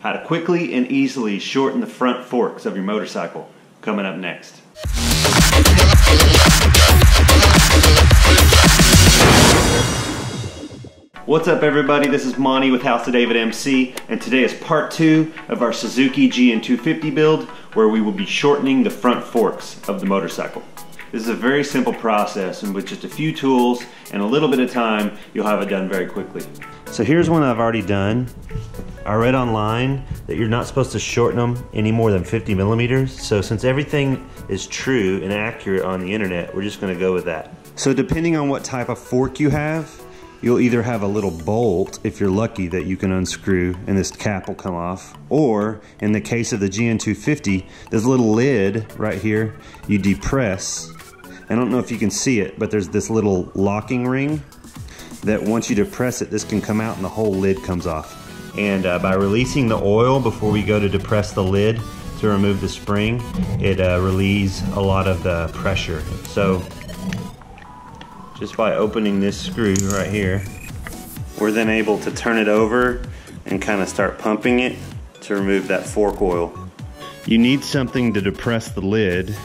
how to quickly and easily shorten the front forks of your motorcycle, coming up next. What's up everybody, this is Monty with House of David MC, and today is part 2 of our Suzuki GN250 build, where we will be shortening the front forks of the motorcycle. This is a very simple process, and with just a few tools and a little bit of time, you'll have it done very quickly. So here's one I've already done. I read online that you're not supposed to shorten them any more than 50 millimeters. So since everything is true and accurate on the internet, we're just gonna go with that. So depending on what type of fork you have, you'll either have a little bolt, if you're lucky, that you can unscrew and this cap will come off. Or in the case of the GN250, there's a little lid right here you depress. I don't know if you can see it, but there's this little locking ring that once you depress it, this can come out and the whole lid comes off. And by releasing the oil before we go to depress the lid to remove the spring, it relieves a lot of the pressure. So just by opening this screw right here, we're then able to turn it over and kind of start pumping it to remove that fork oil. You need something to depress the lid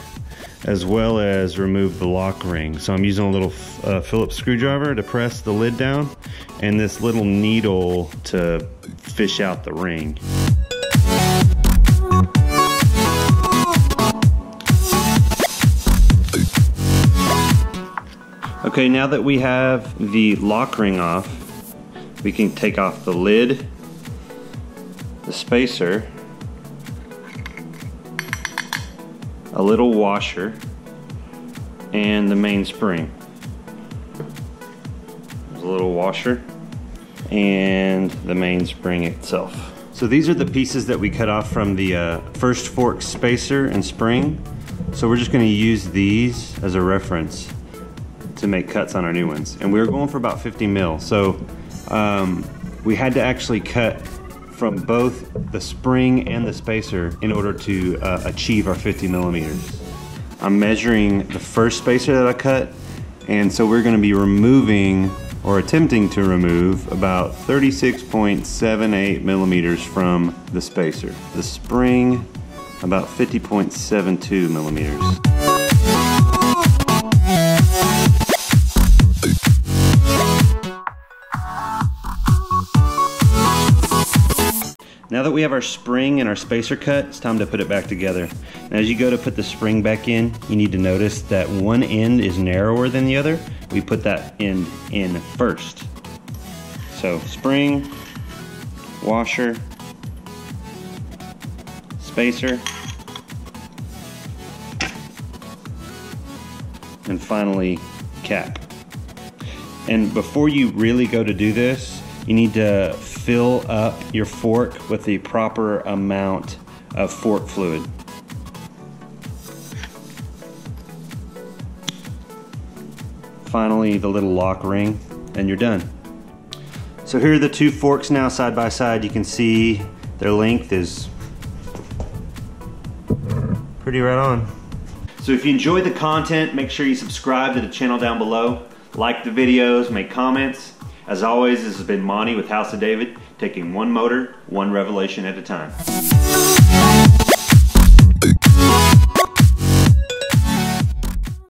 as well as remove the lock ring. So I'm using a little Phillips screwdriver to press the lid down, and this little needle to fish out the ring. Okay, now that we have the lock ring off, we can take off the lid, the spacer, a little washer, and the main spring. There's a little washer and the main spring itself. So these are the pieces that we cut off from the first fork spacer and spring. So we're just going to use these as a reference to make cuts on our new ones. And we were going for about 50 mil. So we had to actually cut from both the spring and the spacer in order to achieve our 50 millimeters. I'm measuring the first spacer that I cut, and so we're going to be removing, or attempting to remove, about 36.78 millimeters from the spacer. The spring, about 50.72 millimeters. Now that we have our spring and our spacer cut, it's time to put it back together. And as you go to put the spring back in, you need to notice that one end is narrower than the other. We put that end in first. So spring, washer, spacer, and finally cap. And before you really go to do this, you need to fill up your fork with the proper amount of fork fluid. Finally, the little lock ring, and you're done. So here are the two forks now side by side. You can see their length is pretty right on. So if you enjoyed the content, make sure you subscribe to the channel down below, like the videos, make comments. As always, this has been Monty with House of David, taking one motor, one revelation at a time.